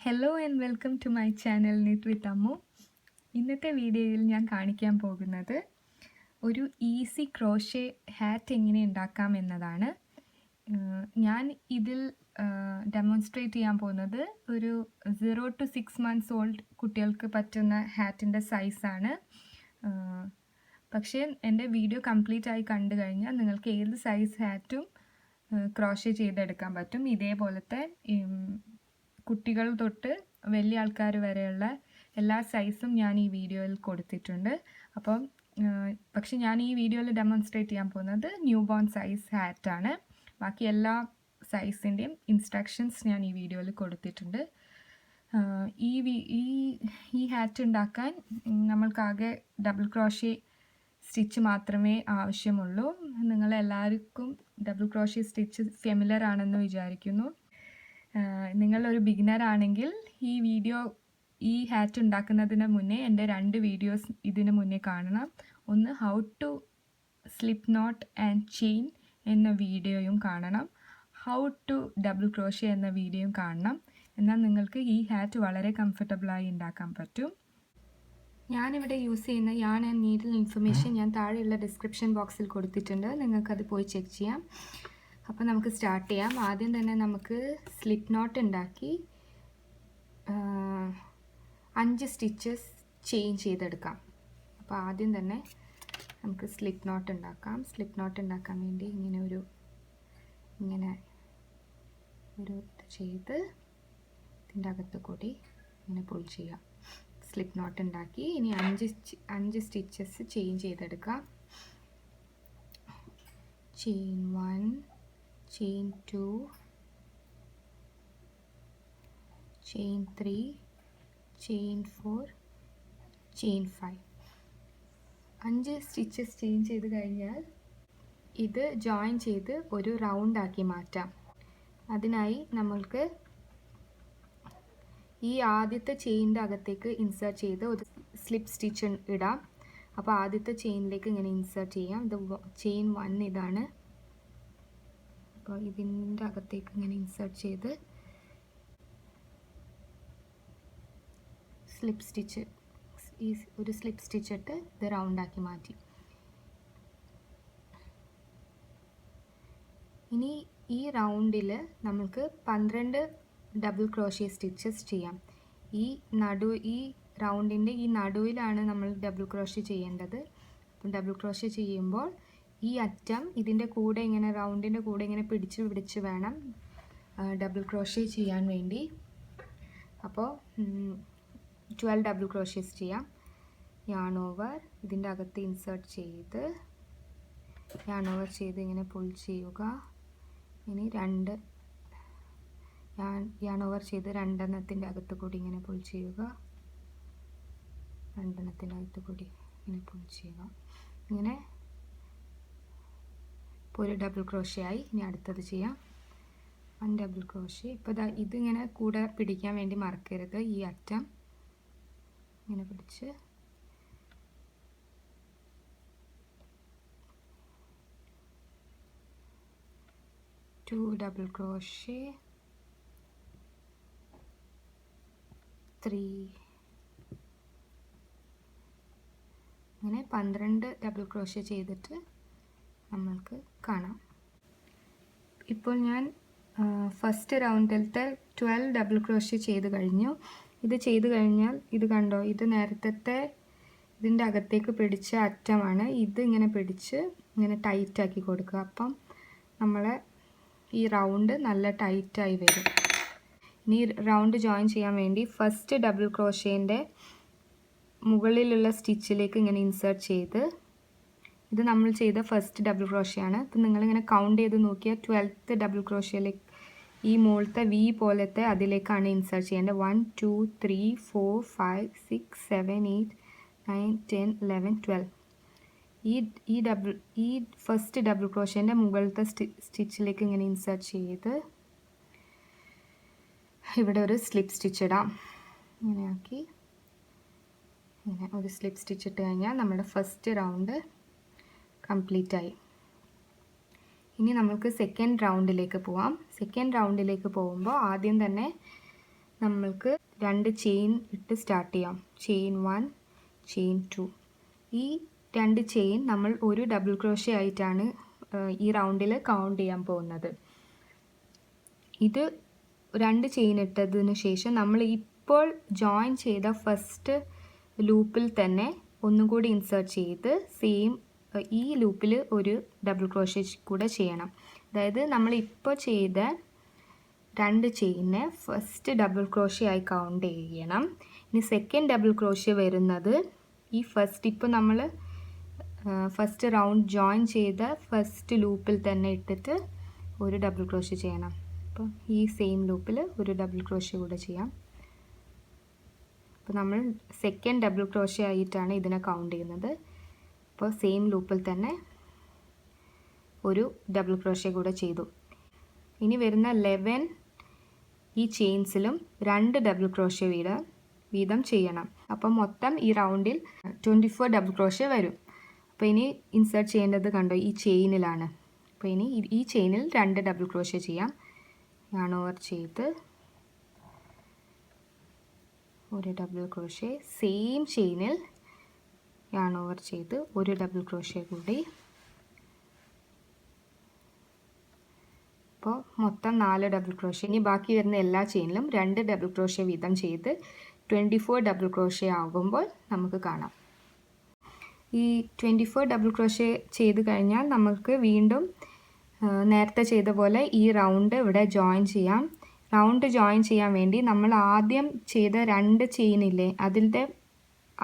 Hello and welcome to my channel knit with Ammu. ഇന്നത്തെ വീഡിയോയിൽ ഞാൻ കാണിക്കാൻ പോകുന്നത് ഒരു ഈസി ക്രോഷേ ഹാറ്റ് എങ്ങനെ ഉണ്ടാക്കാം എന്നതാണ്. ഞാൻ ഇതിൽ ഡെമോൺസ്ട്രേറ്റ് ചെയ്യാൻ പോകുന്നത് ഒരു 0 to 6 months ഓൾഡ് കുട്ടികൾക്ക് പറ്റുന്ന ഹാറ്റിൻ്റെ സൈസാണ്. പക്ഷേ എൻ്റെ വീഡിയോ കംപ്ലീറ്റ് ആയി കണ്ടു കഴിഞ്ഞാൽ നിങ്ങൾക്ക് ഏത് സൈസ് ഹാറ്റും ക്രോഷേ ചെയ്തെടുക്കാൻ പറ്റും. ഇതേപോലത്തെ കുട്ടികൾ തൊട്ട് വലിയ ആൾക്കാർ വരെയുള്ള എല്ലാ സൈസും ഞാൻ ഈ വീഡിയോയിൽ കൊടുത്തിട്ടുണ്ട്. അപ്പം പക്ഷെ ഞാൻ ഈ വീഡിയോയിൽ ഡെമോൺസ്ട്രേറ്റ് ചെയ്യാൻ പോകുന്നത് ന്യൂ ബോൺ സൈസ് ഹാറ്റാണ്. ബാക്കി എല്ലാ സൈസിൻ്റെയും ഇൻസ്ട്രക്ഷൻസ് ഞാൻ ഈ വീഡിയോയിൽ കൊടുത്തിട്ടുണ്ട്. ഈ ഹാറ്റ് ഉണ്ടാക്കാൻ നമ്മൾക്കാകെ ഡബിൾ ക്രോഷേ സ്റ്റിച്ച് മാത്രമേ ആവശ്യമുള്ളൂ. നിങ്ങളെല്ലാവർക്കും ഡബിൾ ക്രോഷേ സ്റ്റിച്ച് ഫെമിലർ ആണെന്ന് വിചാരിക്കുന്നു. നിങ്ങളൊരു ബിഗിനർ ആണെങ്കിൽ ഈ ഹാറ്റ് ഉണ്ടാക്കുന്നതിന് മുന്നേ എൻ്റെ 2 വീഡിയോസ് ഇതിന് മുന്നേ കാണണം. ഒന്ന് how to slip knot and chain എന്ന വീഡിയോയും കാണണം, ഹൗ ടു ഡബിൾ ക്രോഷേ എന്ന വീഡിയോയും കാണണം. എന്നാൽ നിങ്ങൾക്ക് ഈ ഹാറ്റ് വളരെ കംഫർട്ടബിളായി ഉണ്ടാക്കാൻ പറ്റും. ഞാനിവിടെ യൂസ് ചെയ്യുന്ന യാൺ ആൻഡ് നീഡിൽ ഇൻഫർമേഷൻ ഞാൻ താഴെയുള്ള ഡിസ്ക്രിപ്ഷൻ ബോക്സിൽ കൊടുത്തിട്ടുണ്ട്. നിങ്ങൾക്കത് പോയി ചെക്ക് ചെയ്യാം. അപ്പോൾ നമുക്ക് സ്റ്റാർട്ട് ചെയ്യാം. ആദ്യം തന്നെ നമുക്ക് സ്ലിപ്പ് നോട്ട് ഉണ്ടാക്കി 5 സ്റ്റിച്ചസ് ചെയിൻ ചെയ്തെടുക്കാം. അപ്പോൾ ആദ്യം തന്നെ നമുക്ക് സ്ലിപ്പ് നോട്ട് ഉണ്ടാക്കാം. സ്ലിപ്പ് നോട്ട് ഉണ്ടാക്കാൻ വേണ്ടി ഇങ്ങനെ ഒരു ഇത് ചെയ്ത് ഇതിൻ്റെ അകത്ത് കൂടി ഇങ്ങനെ പുൾ ചെയ്യാം. സ്ലിപ്പ് നോട്ട് ഉണ്ടാക്കി ഇനി 5 സ്റ്റിച്ചസ് ചെയിൻ ചെയ്തെടുക്കാം. Chain 1, chain 2, chain 3, chain 4, chain 5. 5 stitches chain ചെയ്ത് കഴിഞ്ഞാൽ ഇത് ജോയിൻ ചെയ്ത് ഒരു റൗണ്ട് ആക്കി മാറ്റാം. അതിനായി നമ്മൾക്ക് ഈ ആദ്യത്തെ ചെയിനിൻ്റെ അകത്തേക്ക് ഇൻസേർട്ട് ചെയ്ത് ഒരു സ്ലിപ്പ് സ്റ്റിച്ച് ഇടാം. അപ്പോൾ ആദ്യത്തെ ചെയിനിലേക്ക് ഇങ്ങനെ ഇൻസേർട്ട് ചെയ്യാം. ഇത് ചെയിൻ 1 ഇതാണ്. അപ്പോൾ ഇതിൻ്റെ അകത്തേക്ക് ഇങ്ങനെ ഇൻസേർട്ട് ചെയ്ത് ഒരു സ്ലിപ്പ് സ്റ്റിച്ച് ഇട്ട് ഇത് റൗണ്ടാക്കി മാറ്റി. ഇനി ഈ റൗണ്ടിൽ നമുക്ക് 12 ഡബിൾ ക്രോഷേ സ്റ്റിച്ചസ് ചെയ്യാം. ഈ റൗണ്ടിൻ്റെ ഈ നടുവിലാണ് നമ്മൾ ഡബിൾ ക്രോഷേ ചെയ്യേണ്ടത്. അപ്പം ഡബിൾ ക്രോഷേ ചെയ്യുമ്പോൾ ഈ അറ്റം ഇതിൻ്റെ കൂടെ ഇങ്ങനെ റൗണ്ടിൻ്റെ കൂടെ ഇങ്ങനെ പിടിച്ച് വേണം ഡബിൾ ക്രോഷേ ചെയ്യാൻ വേണ്ടി. അപ്പോൾ 12 ഡബിൾ ക്രോഷേസ് ചെയ്യാം. യാൺ ഓവർ ഇതിൻ്റെ അകത്ത് ഇൻസേർട്ട് ചെയ്ത് യാൺ ഓവർ ചെയ്ത് ഇങ്ങനെ പുൾ ചെയ്യുക. ഇനി യാൺ ഓവർ ചെയ്ത് 2 എണ്ണത്തിൻ്റെ അകത്ത് കൂടി ഇങ്ങനെ പുൾ ചെയ്യുക. 2 എണ്ണത്തിൻ്റെ അകത്ത് കൂടി ഇങ്ങനെ പുൾ ചെയ്യുക. ഇങ്ങനെ ഇപ്പോൾ ഒരു ഡബിൾ ക്രോഷേ ആയി. ഇനി അടുത്തത് ചെയ്യാം. 1 ഡബിൾ ക്രോഷേ. ഇപ്പോൾ ഇതിങ്ങനെ കൂടെ പിടിക്കാൻ വേണ്ടി മറക്കരുത്. ഈ അറ്റം ഇങ്ങനെ പിടിച്ച് ടു ഡബിൾ ക്രോഷേ 3 അങ്ങനെ 12 ഡബിൾ ക്രോഷേ ചെയ്തിട്ട് നമ്മൾക്ക് കാണാം. ഇപ്പോൾ ഞാൻ ഫസ്റ്റ് റൗണ്ടിലത്തെ 12 ഡബിൾ ക്രോഷേ ചെയ്ത് കഴിഞ്ഞു. ഇത് ചെയ്ത് കഴിഞ്ഞാൽ ഇത് കണ്ടോ, ഇത് നേരത്തെ ഇതിൻ്റെ അകത്തേക്ക് പിടിച്ച അറ്റമാണ്. ഇത് ഇങ്ങനെ പിടിച്ച് ഇങ്ങനെ ടൈറ്റാക്കി കൊടുക്കുക. അപ്പം നമ്മളെ ഈ റൗണ്ട് നല്ല ടൈറ്റായി വരും. ഇനി റൗണ്ട് ജോയിൻ ചെയ്യാൻ വേണ്ടി ഫസ്റ്റ് ഡബിൾ ക്രോഷേൻ്റെ മുകളിലുള്ള സ്റ്റിച്ചിലേക്ക് ഇങ്ങനെ ഇൻസേർട്ട് ചെയ്ത്, ഇത് നമ്മൾ ചെയ്ത ഫസ്റ്റ് ഡബിൾ ക്രോഷേ ആണ്. അപ്പം നിങ്ങളിങ്ങനെ കൗണ്ട് ചെയ്ത് നോക്കിയാൽ 12th ഡബിൾ ക്രോഷേയിലേക്ക് ഈ മുകളിലത്തെ വി പോലത്തെ അതിലേക്കാണ് ഇൻസേർട്ട് ചെയ്യേണ്ടത്. 1 2 3 4 5 6 7 8 9 10 11 12. ഈ ഫസ്റ്റ് ഡബിൾ ക്രോഷേൻ്റെ മുകളിലത്തെ സ്റ്റിച്ചിലേക്ക് ഇങ്ങനെ ഇൻസേർട്ട് ചെയ്ത് ഇവിടെ ഒരു സ്ലിപ്പ് സ്റ്റിച്ച് ഇടാം. ഇങ്ങനെ ആക്കി ഇങ്ങനെ ഒരു സ്ലിപ്പ് സ്റ്റിച്ച് ഇട്ട് കഴിഞ്ഞാൽ നമ്മുടെ ഫസ്റ്റ് റൗണ്ട് കംപ്ലീറ്റ് ആയി. ഇനി നമുക്ക് സെക്കൻഡ് റൗണ്ടിലേക്ക് പോവാം. സെക്കൻഡ് റൗണ്ടിലേക്ക് പോകുമ്പോൾ ആദ്യം തന്നെ നമ്മൾക്ക് 2 ചെയിൻ ഇട്ട് സ്റ്റാർട്ട് ചെയ്യാം. Chain 1, chain 2. ഈ 2 ചെയിൻ നമ്മൾ ഒരു ഡബിൾ ക്രോഷ്യ ആയിട്ടാണ് ഈ റൗണ്ടിൽ കൗണ്ട് ചെയ്യാൻ പോകുന്നത്. ഇത് 2 ചെയിൻ ഇട്ടതിന് ശേഷം നമ്മൾ ഇപ്പോൾ ജോയിൻ ചെയ്ത ഫസ്റ്റ് ലൂപ്പിൽ തന്നെ ഒന്നുകൂടി ഇൻസേർട്ട് ചെയ്ത് സെയിം ഈ ലൂപ്പിൽ ഒരു ഡബിൾ ക്രോഷ്യ കൂടെ ചെയ്യണം. അതായത് നമ്മൾ ഇപ്പോൾ ചെയ്ത 2 ചെയിനെ ഫസ്റ്റ് ഡബിൾ ക്രോഷ്യ ആയി കൗണ്ട് ചെയ്യണം. ഇനി സെക്കൻഡ് ഡബിൾ ക്രോഷ്യ വരുന്നത് ഈ ഇപ്പോൾ നമ്മൾ ഫസ്റ്റ് റൗണ്ട് ജോയിൻ ചെയ്ത ഫസ്റ്റ് ലൂപ്പിൽ തന്നെ ഇട്ടിട്ട് ഒരു ഡബിൾ ക്രോഷ്യ ചെയ്യണം. അപ്പോൾ ഈ സെയിം ലൂപ്പിൽ ഒരു ഡബിൾ ക്രോഷ്യ കൂടെ ചെയ്യാം. അപ്പോൾ നമ്മൾ സെക്കൻഡ് ഡബിൾ ക്രോഷ്യ ആയിട്ടാണ് ഇതിനെ കൗണ്ട് ചെയ്യുന്നത്. അപ്പോൾ സെയിം ലൂപ്പിൽ തന്നെ ഒരു ഡബിൾ ക്രോഷ്യ കൂടെ ചെയ്തു. ഇനി വരുന്ന 11 ഈ ചെയിൻസിലും 2 ഡബിൾ ക്രോഷ്യ വീതം ചെയ്യണം. അപ്പം മൊത്തം ഈ റൗണ്ടിൽ 24 ഡബിൾ ക്രോഷ്യ വരും. അപ്പോൾ ഇനി ഇൻസേർട്ട് ചെയ്യേണ്ടത് കണ്ടോ ഈ ചെയിനിലാണ്. അപ്പോൾ ഇനി ഈ ചെയിനിൽ 2 ഡബിൾ ക്രോഷ്യ ചെയ്യാം. yarn ഓവർ ചെയ്ത് ഒരു ഡബിൾ ക്രോഷ്യ, സെയിം ചെയിനിൽ yarn ഓവർ ചെയ്ത് ഒരു ഡബിൾ ക്രോഷ്യ കൂടി. അപ്പോൾ മൊത്തം 4 ഡബിൾ ക്രോഷ്യ. ഇനി ബാക്കി വരുന്ന എല്ലാ ചെയിനിലും 2 ഡബിൾ ക്രോഷ്യ വീതം ചെയ്ത് 24 ഡബിൾ ക്രോഷ്യ ആകുമ്പോൾ നമുക്ക് കാണാം. ഈ 24 ഡബിൾ ക്രോഷ്യ ചെയ്ത് കഴിഞ്ഞാൽ നമുക്ക് വീണ്ടും നേരത്തെ ചെയ്ത പോലെ ഈ റൗണ്ട് ഇവിടെ ജോയിൻ ചെയ്യാം. റൗണ്ട് ജോയിൻ ചെയ്യാൻ വേണ്ടി നമ്മൾ ആദ്യം ചെയ്ത 2 ചെയിനില്ലേ, അതിൻ്റെ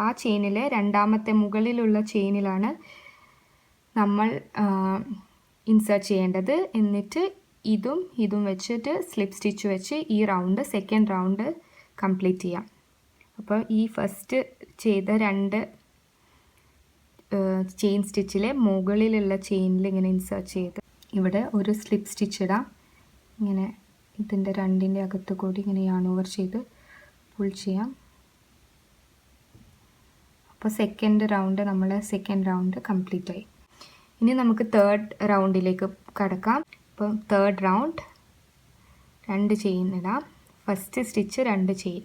ആ ചെയിനിലെ രണ്ടാമത്തെ മുകളിലുള്ള ചെയിനിലാണ് നമ്മൾ ഇൻസേർട്ട് ചെയ്യേണ്ടത്. എന്നിട്ട് ഇതും വെച്ചിട്ട് സ്ലിപ്പ് സ്റ്റിച്ച് വെച്ച് ഈ സെക്കൻഡ് റൗണ്ട് കംപ്ലീറ്റ് ചെയ്യാം. അപ്പോൾ ഈ ഫസ്റ്റ് ചെയ്ത 2 ചെയിൻ സ്റ്റിച്ചിലെ മുകളിലുള്ള ചെയിനിൽ ഇങ്ങനെ ഇൻസേർട്ട് ചെയ്ത് ഇവിടെ ഒരു സ്ലിപ്പ് സ്റ്റിച്ച് ഇടാം. ഇങ്ങനെ ഇതിൻ്റെ 2ൻ്റെ അകത്ത് കൂടി ഇങ്ങനെ yarn ഓവർ ചെയ്ത് പുൾ ചെയ്യാം. അപ്പോൾ സെക്കൻഡ് റൗണ്ട് കംപ്ലീറ്റ് ആയി. ഇനി നമുക്ക് തേർഡ് റൗണ്ടിലേക്ക് കടക്കാം. അപ്പം തേർഡ് റൗണ്ട് 2 ചെയിൻ ഇടാം. First stitch 2 chain,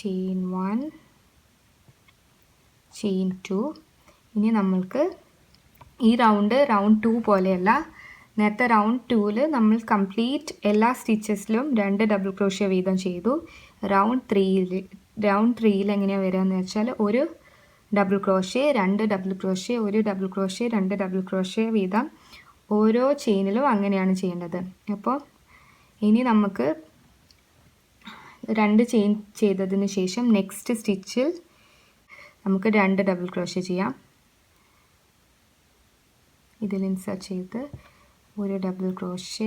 chain 1, chain 2. ഇനി നമ്മൾക്ക് ഈ റൗണ്ട് 2 പോലെയല്ല. നേരത്തെ റൗണ്ട് 2ൽ നമ്മൾ കംപ്ലീറ്റ് എല്ലാ സ്റ്റിച്ചസിലും 2 ഡബിൾ ക്രോഷ്യ വീതം ചെയ്തു. റൗണ്ട് 3ൽ എങ്ങനെയാണ് വരിക എന്ന് വെച്ചാൽ ഒരു ഡബിൾ ക്രോഷ്യ, 2 ഡബിൾ ക്രോഷ്യ, ഒരു ഡബിൾ ക്രോഷ്യ, 2 ഡബിൾ ക്രോഷ്യ വീതം ഓരോ ചെയിനിലും അങ്ങനെയാണ് ചെയ്യേണ്ടത്. അപ്പോൾ ഇനി നമുക്ക് 2 ചെയിൻ ചെയ്തതിന് ശേഷം നെക്സ്റ്റ് സ്റ്റിച്ചിൽ നമുക്ക് 2 ഡബിൾ ക്രോഷ്യ ചെയ്യാം. ഇതിൽ ഇൻസേർട്ട് ചെയ്ത് ഒരു ഡബിൾ ക്രോഷ്യ,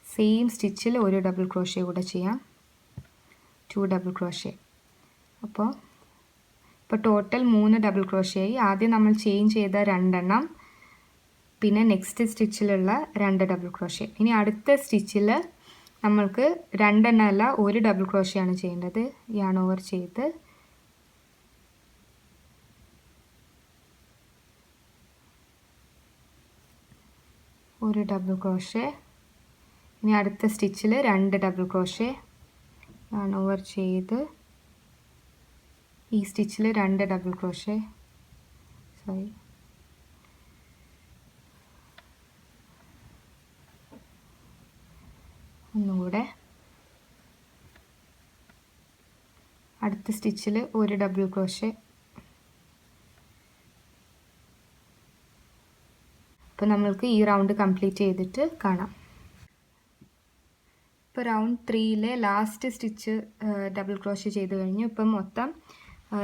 സെയിം സ്റ്റിച്ചിൽ ഒരു ഡബിൾ ക്രോഷ്യ കൂടെ ചെയ്യാം. 2 ഡബിൾ ക്രോഷ്യ. അപ്പോൾ ടോട്ടൽ 3 ഡബിൾ ക്രോഷ്യായി. ആദ്യം നമ്മൾ ചെയിൻ ചെയ്ത 2 എണ്ണം, പിന്നെ നെക്സ്റ്റ് സ്റ്റിച്ചിലുള്ള 2 ഡബിൾ ക്രോഷ്യ. ഇനി അടുത്ത സ്റ്റിച്ചിൽ നമ്മൾക്ക് 2 എണ്ണം അല്ല, ഒരു ഡബിൾ ക്രോഷ്യാണ് ചെയ്യേണ്ടത്. yarn ഓവർ ചെയ്ത് ഒരു ഡബിൾ ക്രോഷ്യ. ഇനി അടുത്ത സ്റ്റിച്ചിൽ 2 ഡബിൾ ക്രോഷ്യ, yarn ഓവർ ചെയ്ത് ഈ സ്റ്റിച്ചിൽ 2 ഡബിൾ ക്രോഷ്യ, ഒന്നുകൂടെ അടുത്ത സ്റ്റിച്ചിൽ ഒരു ഡബിൾ ക്രോഷ്യ. അപ്പോൾ നമ്മൾക്ക് ഈ റൗണ്ട് കംപ്ലീറ്റ് ചെയ്തിട്ട് കാണാം. ഇപ്പോൾ റൗണ്ട് 3ലെ ലാസ്റ്റ് സ്റ്റിച്ച് ഡബിൾ ക്രോഷ്യ ചെയ്ത് കഴിഞ്ഞു. ഇപ്പം മൊത്തം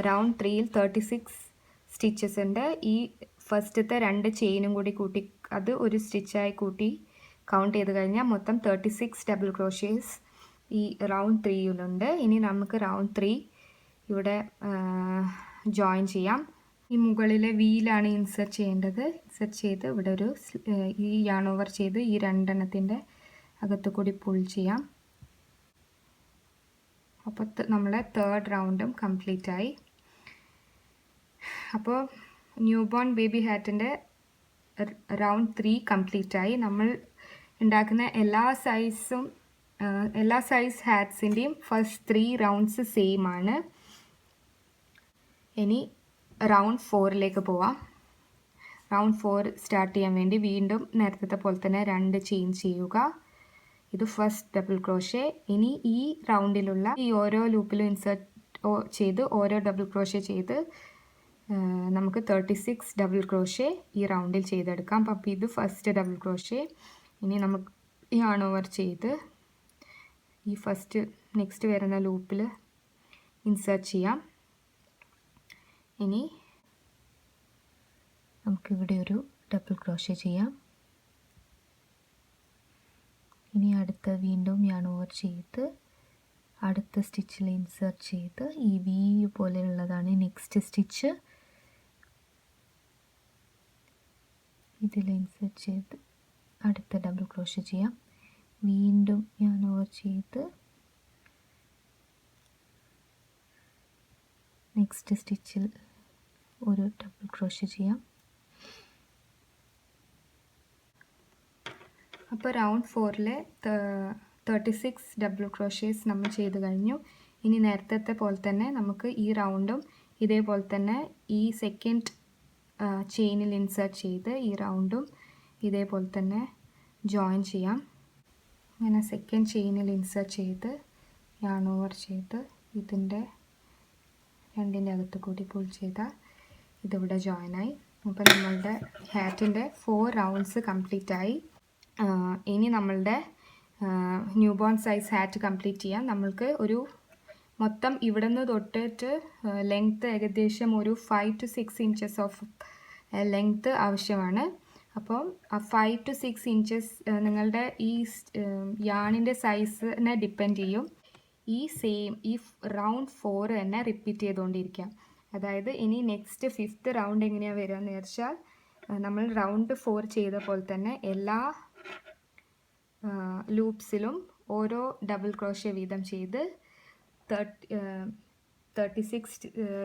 റൗണ്ട് 3ൽ 36 സ്റ്റിച്ചസ് ഉണ്ട്. ഈ ഫസ്റ്റത്തെ 2 ചെയിനും കൂടി കൂട്ടി അത് ഒരു സ്റ്റിച്ചായി കൂട്ടി കൗണ്ട് ചെയ്ത് കഴിഞ്ഞാൽ മൊത്തം 36 ഡബിൾ ക്രോഷ്യേസ് ഈ റൗണ്ട് 3യിലുണ്ട്. ഇനി നമുക്ക് റൗണ്ട് 3 ഇവിടെ ജോയിൻ ചെയ്യാം. ഈ മുകളിലെ വീലാണ് ഇൻസേർട്ട് ചെയ്യേണ്ടത്. ഇൻസേർട്ട് ചെയ്ത് ഇവിടെ ഒരു ഈ yarn ഓവർ ചെയ്ത് ഈ 2 എണ്ണത്തിൻ്റെ അകത്ത് കൂടി പുൾ ചെയ്യാം. അപ്പോൾ നമ്മളെ തേർഡ് റൗണ്ടും കംപ്ലീറ്റ് ആയി. അപ്പോൾ ന്യൂ ബോൺ ബേബി ഹാറ്റിൻ്റെ റൗണ്ട് 3 കംപ്ലീറ്റ് ആയി. നമ്മൾ ഉണ്ടാക്കുന്ന എല്ലാ സൈസും എല്ലാ സൈസ് ഹാറ്റ്സിൻ്റെയും ഫസ്റ്റ് 3 റൗണ്ട്സ് സെയിം ആണ്. ഇനി റൗണ്ട് 4ലേക്ക് പോവാം. റൗണ്ട് 4 സ്റ്റാർട്ട് ചെയ്യാൻ വേണ്ടി വീണ്ടും നേരത്തെ പോലെ തന്നെ 2 ചെയിൻ ചെയ്യുക. ഇത് ഫസ്റ്റ് ഡബിൾ ക്രോഷേ. ഇനി ഈ റൗണ്ടിലുള്ള ഈ ഓരോ ലൂപ്പിലും ഇൻസേർട്ട് ചെയ്ത് ഓരോ ഡബിൾ ക്രോഷേ ചെയ്ത് നമുക്ക് 36 ഡബിൾ ക്രോഷേ ഈ റൗണ്ടിൽ ചെയ്തെടുക്കാം. അപ്പോൾ ഇത് ഫസ്റ്റ് ഡബിൾ ക്രോഷേ. ഇനി നമുക്ക് യാൺ ഓവർ ചെയ്ത് ഈ ഫസ്റ്റ് നെക്സ്റ്റ് വരുന്ന ലൂപ്പിൽ ഇൻസേർട്ട് ചെയ്യാം. ഇനി നമുക്കിവിടെ ഒരു ഡബിൾ ക്രോഷേ ചെയ്യാം. ഇനി അടുത്ത വീണ്ടും യാൺ ഓവർ ചെയ്ത് അടുത്ത സ്റ്റിച്ചിൽ ഇൻസേർട്ട് ചെയ്ത് ഈ വി പോലെയുള്ളതാണ് നെക്സ്റ്റ് സ്റ്റിച്ച്. ഇതിൽ ഇൻസേർട്ട് ചെയ്ത് അടുത്ത ഡബിൾ ക്രോഷേ ചെയ്യാം. വീണ്ടും യാൺ ഓവർ ചെയ്ത് നെക്സ്റ്റ് സ്റ്റിച്ചിൽ ഒരു ഡബിൾ ക്രോഷേ ചെയ്യാം. അപ്പോൾ റൗണ്ട് 4ലെ 36 ഡബിൾ ക്രോഷേസ് നമ്മൾ ചെയ്ത് കഴിഞ്ഞു. ഇനി നേരത്തെ പോലെ തന്നെ നമുക്ക് ഈ റൗണ്ടും ഇതേപോലെ തന്നെ ഈ സെക്കൻഡ് ചെയിനിൽ ഇൻസേർട്ട് ചെയ്ത് ഈ റൗണ്ടും ഇതേപോലെ തന്നെ ജോയിൻ ചെയ്യാം. അങ്ങനെ സെക്കൻഡ് ചെയിനിൽ ഇൻസേർട്ട് ചെയ്ത് യാൺ ഓവർ ചെയ്ത് ഇതിൻ്റെ രണ്ടിൻ്റെ അകത്ത് കൂടി പുൾ ചെയ്താൽ ഇതിവിടെ ജോയിനായി. അപ്പോൾ നമ്മളുടെ ഹാറ്റിൻ്റെ 4 റൗണ്ട്സ് കംപ്ലീറ്റ് ആയി. ഇനി നമ്മളുടെ new born size hat complete ചെയ്യാം. നമ്മൾക്ക് ഒരു മൊത്തം ഇവിടെ നിന്ന് തൊട്ടിട്ട് ലെങ്ത്ത് ഏകദേശം ഒരു 5 to 6 inches ഓഫ് ലെങ്ത്ത് ആവശ്യമാണ്. അപ്പം 5 to 6 inches നിങ്ങളുടെ ഈ യാണിൻ്റെ സൈസിനെ ഡിപ്പെൻഡ് ചെയ്യും. ഈ റൗണ്ട് 4 തന്നെ റിപ്പീറ്റ് ചെയ്തുകൊണ്ടിരിക്കാം. അതായത് ഇനി നെക്സ്റ്റ് 5th റൗണ്ട് എങ്ങനെയാണ് വരിക എന്ന് വെച്ചാൽ നമ്മൾ റൗണ്ട് 4 ചെയ്ത പോലെ തന്നെ എല്ലാ ലൂപ്സിലും ഓരോ ഡബിൾ ക്രോഷേ വീതം ചെയ്ത് 36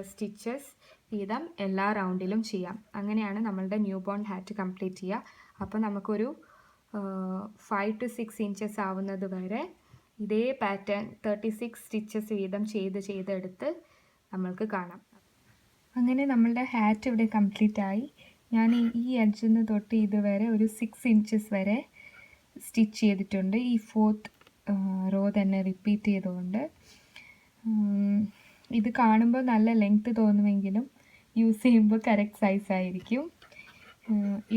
സ്റ്റിച്ചസ് വീതം എല്ലാ റൗണ്ടിലും ചെയ്യാം. അങ്ങനെയാണ് നമ്മളുടെ ന്യൂ ബോൺ ഹാറ്റ് കംപ്ലീറ്റ് ചെയ്യുക. അപ്പോൾ നമുക്കൊരു 5 to 6 inches ആവുന്നത് വരെ ഇതേ പാറ്റേൺ 36 സ്റ്റിച്ചസ് വീതം ചെയ്തെടുത്ത് നമ്മൾക്ക് കാണാം. അങ്ങനെ നമ്മളുടെ ഹാറ്റ് ഇവിടെ കംപ്ലീറ്റ് ആയി. ഞാൻ ഈ എഡ്ജിൽ നിന്ന് തൊട്ട് ഇതുവരെ ഒരു 6 inches വരെ സ്റ്റിച്ച് ചെയ്തിട്ടുണ്ട്. ഈ 4th റോ തന്നെ റിപ്പീറ്റ് ചെയ്തുകൊണ്ട്. ഇത് കാണുമ്പോൾ നല്ല ലെങ്ത്ത് തോന്നുമെങ്കിലും യൂസ് ചെയ്യുമ്പോൾ കറക്റ്റ് സൈസ് ആയിരിക്കും.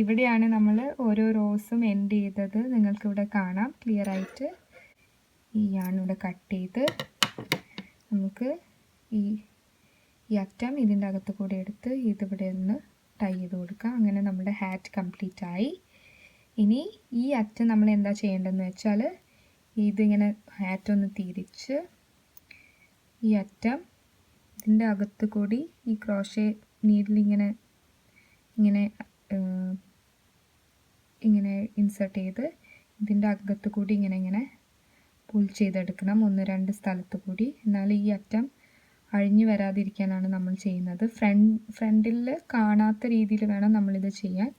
ഇവിടെയാണ് നമ്മൾ ഓരോ റോസും എൻഡ് ചെയ്തത്. നിങ്ങൾക്കിവിടെ കാണാം ക്ലിയർ ആയിട്ട്. ഈ യാണിവിടെ കട്ട് ചെയ്ത് നമുക്ക് ഈ അറ്റം ഇതിൻ്റെ അകത്ത് കൂടെ എടുത്ത് ഇതിവിടെ ഒന്ന് ടൈ ചെയ്ത് കൊടുക്കാം. അങ്ങനെ നമ്മുടെ ഹാറ്റ് കംപ്ലീറ്റ് ആയി. ഇനി ഈ അറ്റം നമ്മൾ എന്താ ചെയ്യേണ്ടതെന്ന് വെച്ചാൽ ഇതിങ്ങനെ ഹാറ്റ് ഒന്ന് തിരിച്ച് ഈ അറ്റം ഇതിൻ്റെ അകത്ത് കൂടി ഈ ക്രോഷേ നീഡിലിങ്ങനെ ഇങ്ങനെ ഇൻസേർട്ട് ചെയ്ത് ഇതിൻ്റെ അകത്ത് കൂടി ഇങ്ങനെ പുൾ ചെയ്തെടുക്കണം 1-2 സ്ഥലത്ത് കൂടി. എന്നാൽ ഈ അറ്റം അഴിഞ്ഞു വരാതിരിക്കാനാണ് നമ്മൾ ചെയ്യുന്നത്. ഫ്രണ്ടിൽ കാണാത്ത രീതിയിൽ വേണം നമ്മളിത് ചെയ്യാൻ.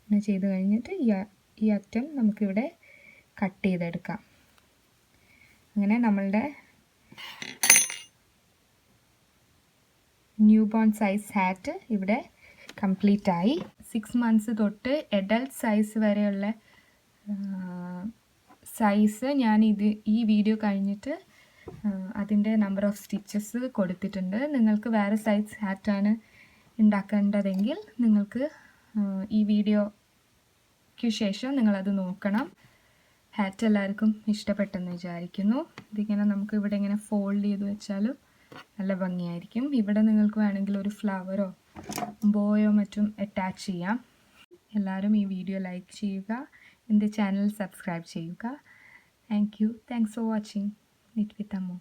ഇങ്ങനെ ചെയ്ത് കഴിഞ്ഞിട്ട് ഈ അറ്റം നമുക്കിവിടെ കട്ട് ചെയ്തെടുക്കാം. അങ്ങനെ നമ്മളുടെ ന്യൂ ബോൺ സൈസ് ഹാറ്റ് ഇവിടെ കംപ്ലീറ്റ് ആയി. 6 months തൊട്ട് അഡൽട്ട് സൈസ് വരെയുള്ള സൈസ് ഞാൻ ഈ വീഡിയോ കഴിഞ്ഞിട്ട് അതിൻ്റെ നമ്പർ ഓഫ് സ്റ്റിച്ചസ് കൊടുത്തിട്ടുണ്ട്. നിങ്ങൾക്ക് വേറെ സൈസ് ഹാറ്റാണ് ഉണ്ടാക്കേണ്ടതെങ്കിൽ നിങ്ങൾക്ക് ഈ വീഡിയോയ്ക്ക് ശേഷം നിങ്ങളത് നോക്കണം. ഹാറ്റ് എല്ലാവർക്കും ഇഷ്ടപ്പെട്ടെന്ന് വിചാരിക്കുന്നു. ഇതിങ്ങനെ നമുക്ക് ഇവിടെ ഇങ്ങനെ ഫോൾഡ് ചെയ്ത് വെച്ചാലും നല്ല ഭംഗിയായിരിക്കും. ഇവിടെ നിങ്ങൾക്ക് വേണമെങ്കിൽ ഒരു ഫ്ലവറോ ബോയോ മറ്റും അറ്റാച്ച് ചെയ്യാം. എല്ലാവരും ഈ വീഡിയോ ലൈക്ക് ചെയ്യുക, എൻ്റെ ചാനൽ സബ്സ്ക്രൈബ് ചെയ്യുക. Thanks for watching. Knit with Ammu.